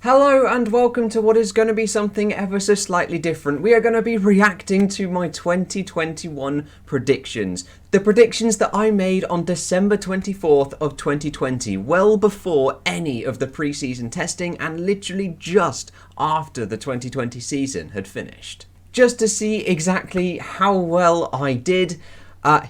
Hello and welcome to what is going to be something ever so slightly different. We are going to be reacting to my 2021 predictions. The predictions that I made on December 24th of 2020, well before any of the preseason testing and literally just after the 2020 season had finished. Just to see exactly how well I did,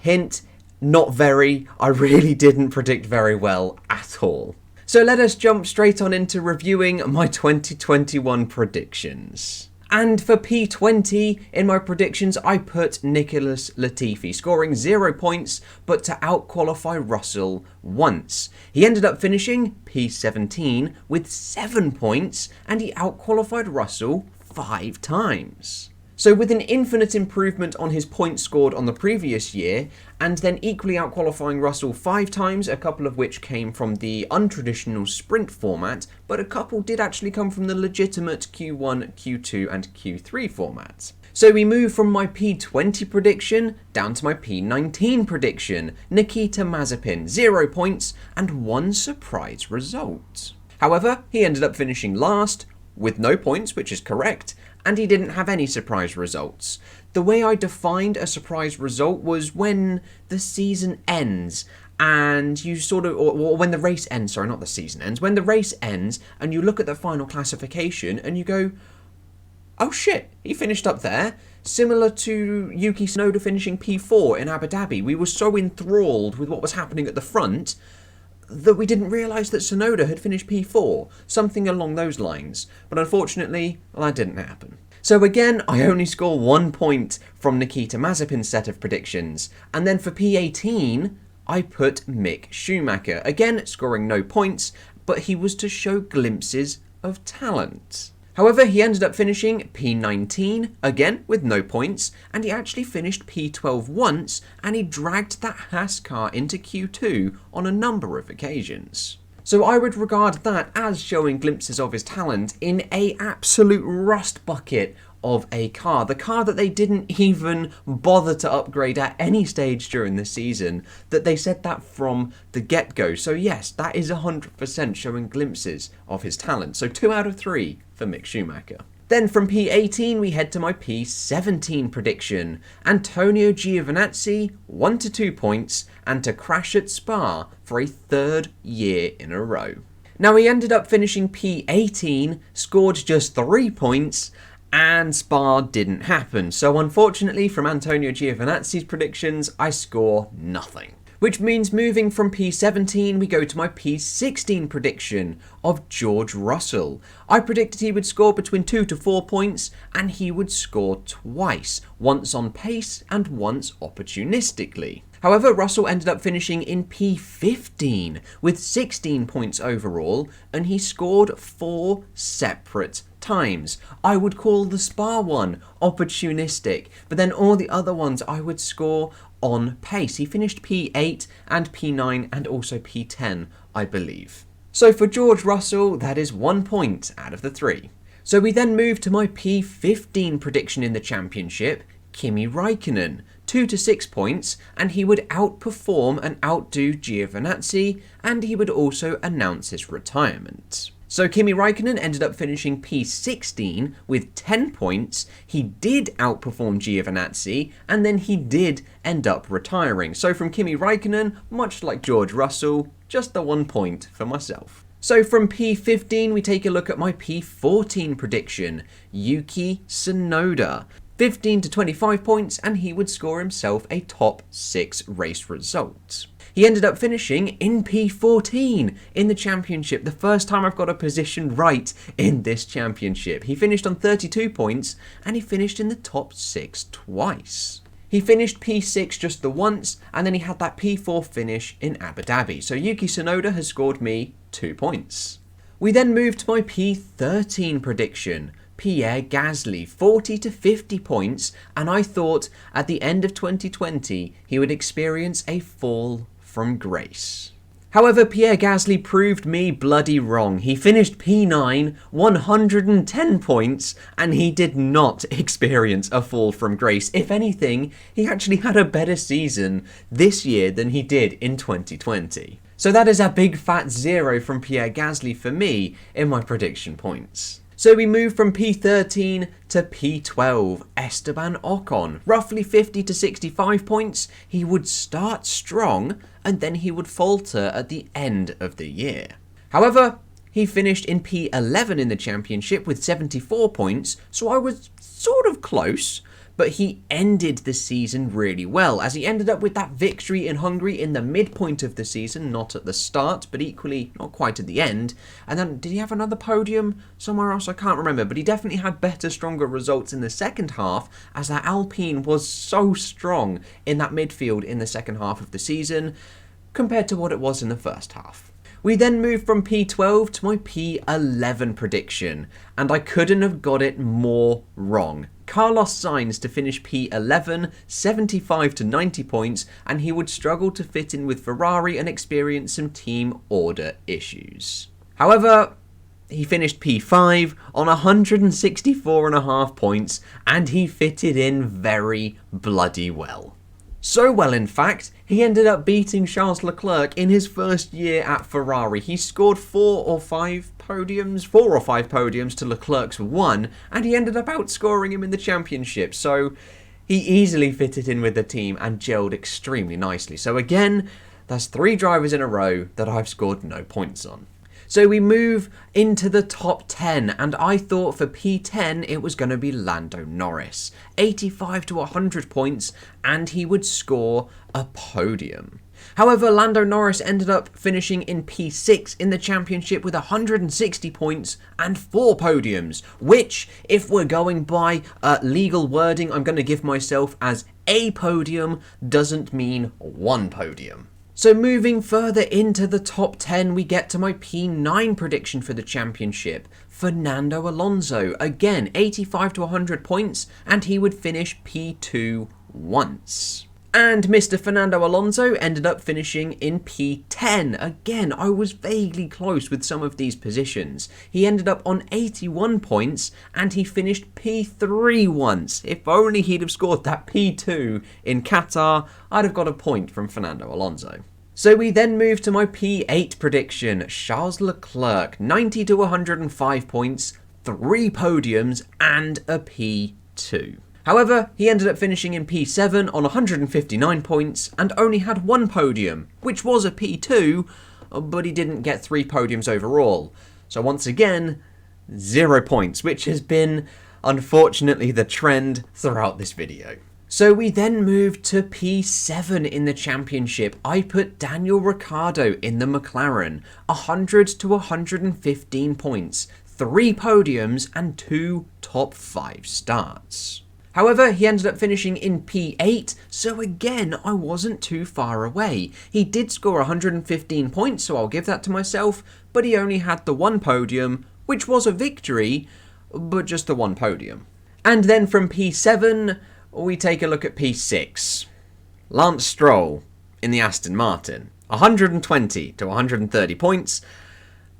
hint, not very. I really didn't predict very well at all. So let us jump straight on into reviewing my 2021 predictions. And for P20, in my predictions, I put Nicholas Latifi, scoring 0 points, but to outqualify Russell once. He ended up finishing P17 with 7 points, and he outqualified Russell 5 times. So with an infinite improvement on his points scored on the previous year, and then equally outqualifying Russell 5 times, a couple of which came from the untraditional sprint format, but a couple did actually come from the legitimate Q1, Q2 and Q3 format. So we move from my P20 prediction down to my P19 prediction, Nikita Mazepin, 0 points and 1 surprise result. However, he ended up finishing last, with no points, which is correct, and he didn't have any surprise results. The way I defined a surprise result was when the season ends and you sort of, or when the race ends, sorry, not the season ends, when the race ends and you look at the final classification and you go, oh shit, he finished up there. Similar to Yuki Tsunoda finishing P4 in Abu Dhabi. We were so enthralled with what was happening at the front that we didn't realise that Tsunoda had finished P4, something along those lines. But unfortunately, well, that didn't happen. So again, I only score 1 point from Nikita Mazepin's set of predictions. And then for P18, I put Mick Schumacher, again scoring no points, but he was to show glimpses of talent. However, he ended up finishing P19, again with no points, and he actually finished P12 once, and he dragged that Haas car into Q2 on a number of occasions. So I would regard that as showing glimpses of his talent in an absolute rust bucket of a car. The car that they didn't even bother to upgrade at any stage during the season, that they said that from the get-go. So yes, that is 100% showing glimpses of his talent. So 2 out of 3 for Mick Schumacher. Then from P18 we head to my P17 prediction. Antonio Giovinazzi 1 to 2 points and to crash at Spa for a 3rd year in a row. Now he ended up finishing P18, scored just 3 points, and Spa didn't happen. So unfortunately from Antonio Giovinazzi's predictions, I score nothing. Which means moving from P17, we go to my P16 prediction of George Russell. I predicted he would score between 2 to 4 points, and he would score twice, once on pace and once opportunistically. However, Russell ended up finishing in P15 with 16 points overall, and he scored 4 separate times. I would call the Spa one opportunistic, but then all the other ones I would score on pace. He finished P8 and P9 and also P10, I believe. So for George Russell, that is 1 point out of the 3. So we then move to my P15 prediction in the championship, Kimi Räikkönen, 2 to 6 points, and he would outperform and outdo Giovinazzi, and he would also announce his retirement. So Kimi Räikkönen ended up finishing P16 with 10 points. He did outperform Giovinazzi, and then he did end up retiring. So from Kimi Räikkönen, much like George Russell, just the 1 point for myself. So from P15, we take a look at my P14 prediction, Yuki Tsunoda. 15 to 25 points, and he would score himself a top 6 race result. He ended up finishing in P14 in the championship, the first time I've got a position right in this championship. He finished on 32 points, and he finished in the top 6 twice. He finished P6 just the once, and then he had that P4 finish in Abu Dhabi. So Yuki Tsunoda has scored me 2 points. We then move to my P13 prediction, Pierre Gasly, 40 to 50 points, and I thought at the end of 2020 he would experience a fall from grace. However, Pierre Gasly proved me bloody wrong. He finished P9, 110 points, and he did not experience a fall from grace. If anything, he actually had a better season this year than he did in 2020. So that is a big fat 0 from Pierre Gasly for me in my prediction points. So we move from P13 to P12, Esteban Ocon. Roughly 50 to 65 points. He would start strong and then he would falter at the end of the year. However, he finished in P11 in the championship with 74 points, so I was sort of close, but he ended the season really well, as he ended up with that victory in Hungary in the midpoint of the season, not at the start, but equally not quite at the end. And then, did he have another podium somewhere else? I can't remember, but he definitely had better, stronger results in the second half, as that Alpine was so strong in that midfield in the second half of the season, compared to what it was in the first half. We then moved from P12 to my P11 prediction, and I couldn't have got it more wrong. Carlos Sainz to finish P11, 75 to 90 points, and he would struggle to fit in with Ferrari and experience some team order issues. However, he finished P5 on 164.5 points, and he fitted in very bloody well. So well, in fact, he ended up beating Charles Leclerc in his first year at Ferrari. He scored 4 or 5 podiums to Leclerc's 1, and he ended up outscoring him in the championship. So he easily fitted in with the team and gelled extremely nicely. So again, that's 3 drivers in a row that I've scored no points on. So we move into the top 10, and I thought for P10 it was going to be Lando Norris. 85 to 100 points, and he would score a podium. However, Lando Norris ended up finishing in P6 in the championship with 160 points and 4 podiums, which, if we're going by legal wording, I'm going to give myself as a podium doesn't mean 1 podium. So moving further into the top 10, we get to my P9 prediction for the championship. Fernando Alonso, again, 85 to 100 points, and he would finish P2 once. And Mr. Fernando Alonso ended up finishing in P10. Again, I was vaguely close with some of these positions. He ended up on 81 points, and he finished P3 once. If only he'd have scored that P2 in Qatar, I'd have got a point from Fernando Alonso. So we then move to my P8 prediction. Charles Leclerc, 90 to 105 points, 3 podiums, and a P2. However, he ended up finishing in P7 on 159 points and only had 1 podium, which was a P2, but he didn't get 3 podiums overall. So once again, 0 points, which has been, unfortunately, the trend throughout this video. So we then moved to P7 in the championship. I put Daniel Ricciardo in the McLaren, 100 to 115 points, 3 podiums and 2 top 5 starts. However, he ended up finishing in P8, so again, I wasn't too far away. He did score 115 points, so I'll give that to myself, but he only had the 1 podium, which was a victory, but just the 1 podium. And then from P7, we take a look at P6. Lance Stroll in the Aston Martin, 120 to 130 points,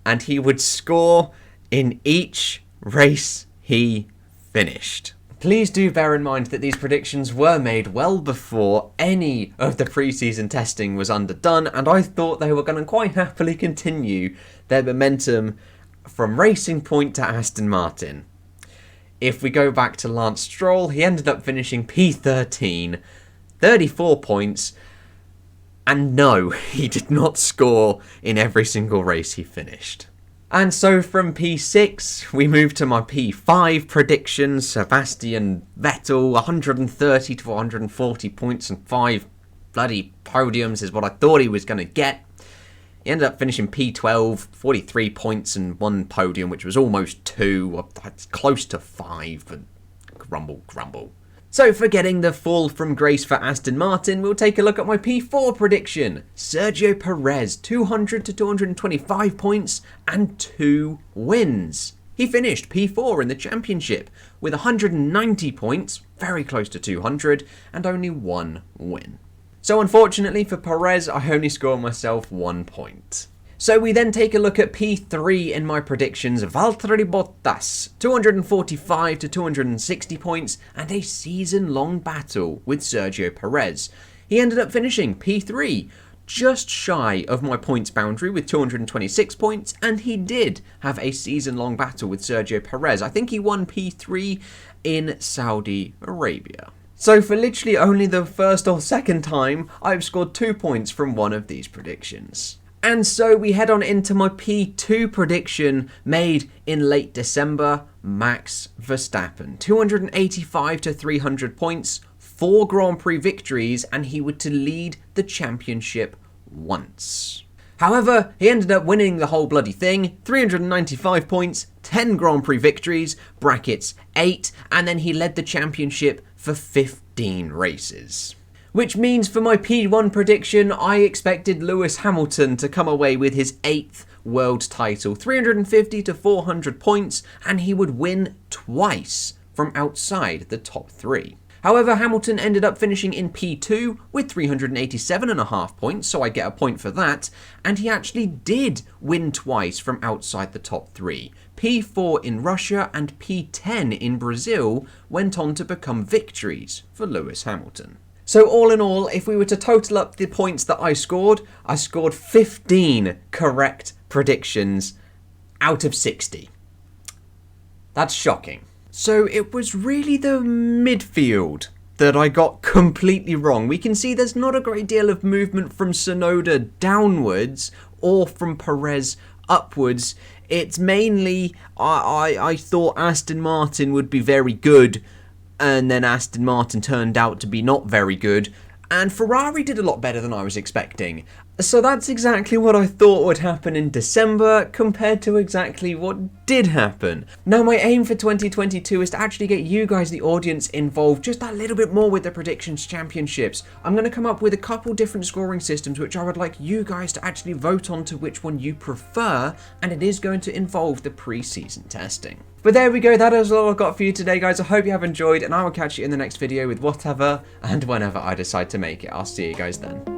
and he would score in each race he finished. Please do bear in mind that these predictions were made well before any of the pre-season testing was underdone, and I thought they were going to quite happily continue their momentum from Racing Point to Aston Martin. If we go back to Lance Stroll, he ended up finishing P13, 34 points, and no, he did not score in every single race he finished. And so from P6, we move to my P5 predictions. Sebastian Vettel, 130 to 140 points and 5 bloody podiums is what I thought he was going to get. He ended up finishing P12, 43 points and 1 podium, which was almost 2, close to 5, but grumble. So for getting the fall from grace for Aston Martin, we'll take a look at my P4 prediction. Sergio Perez, 200 to 225 points and 2 wins. He finished P4 in the championship with 190 points, very close to 200, and only 1 win. So unfortunately for Perez, I only scored myself 1 point. So we then take a look at P3 in my predictions. Valtteri Bottas, 245 to 260 points, and a season-long battle with Sergio Perez. He ended up finishing P3, just shy of my points boundary with 226 points, and he did have a season-long battle with Sergio Perez. I think he won P3 in Saudi Arabia. So for literally only the first or second time, I've scored 2 points from one of these predictions. And so we head on into my P2 prediction made in late December. Max Verstappen, 285 to 300 points, 4 Grand Prix victories, and he would to lead the championship once. However, he ended up winning the whole bloody thing, 395 points, 10 Grand Prix victories, brackets 8, and then he led the championship for 15 races. Which means for my P1 prediction, I expected Lewis Hamilton to come away with his 8th world title, 350 to 400 points, and he would win twice from outside the top 3. However, Hamilton ended up finishing in P2 with 387.5 points, so I get a point for that, and he actually did win twice from outside the top 3. P4 in Russia and P10 in Brazil went on to become victories for Lewis Hamilton. So all in all, if we were to total up the points that I scored 15 correct predictions out of 60. That's shocking. So it was really the midfield that I got completely wrong. We can see there's not a great deal of movement from Tsunoda downwards or from Perez upwards. It's mainly, I thought Aston Martin would be very good, and then Aston Martin turned out to be not very good, and Ferrari did a lot better than I was expecting. So that's exactly what I thought would happen in December compared to exactly what did happen. Now my aim for 2022 is to actually get you guys, the audience, involved just a little bit more with the predictions championships. I'm going to come up with a couple different scoring systems which I would like you guys to actually vote on to which one you prefer, and it is going to involve the pre-season testing. But there we go, that is all I've got for you today, guys. I hope you have enjoyed, and I will catch you in the next video with whatever and whenever I decide to make it. I'll see you guys then.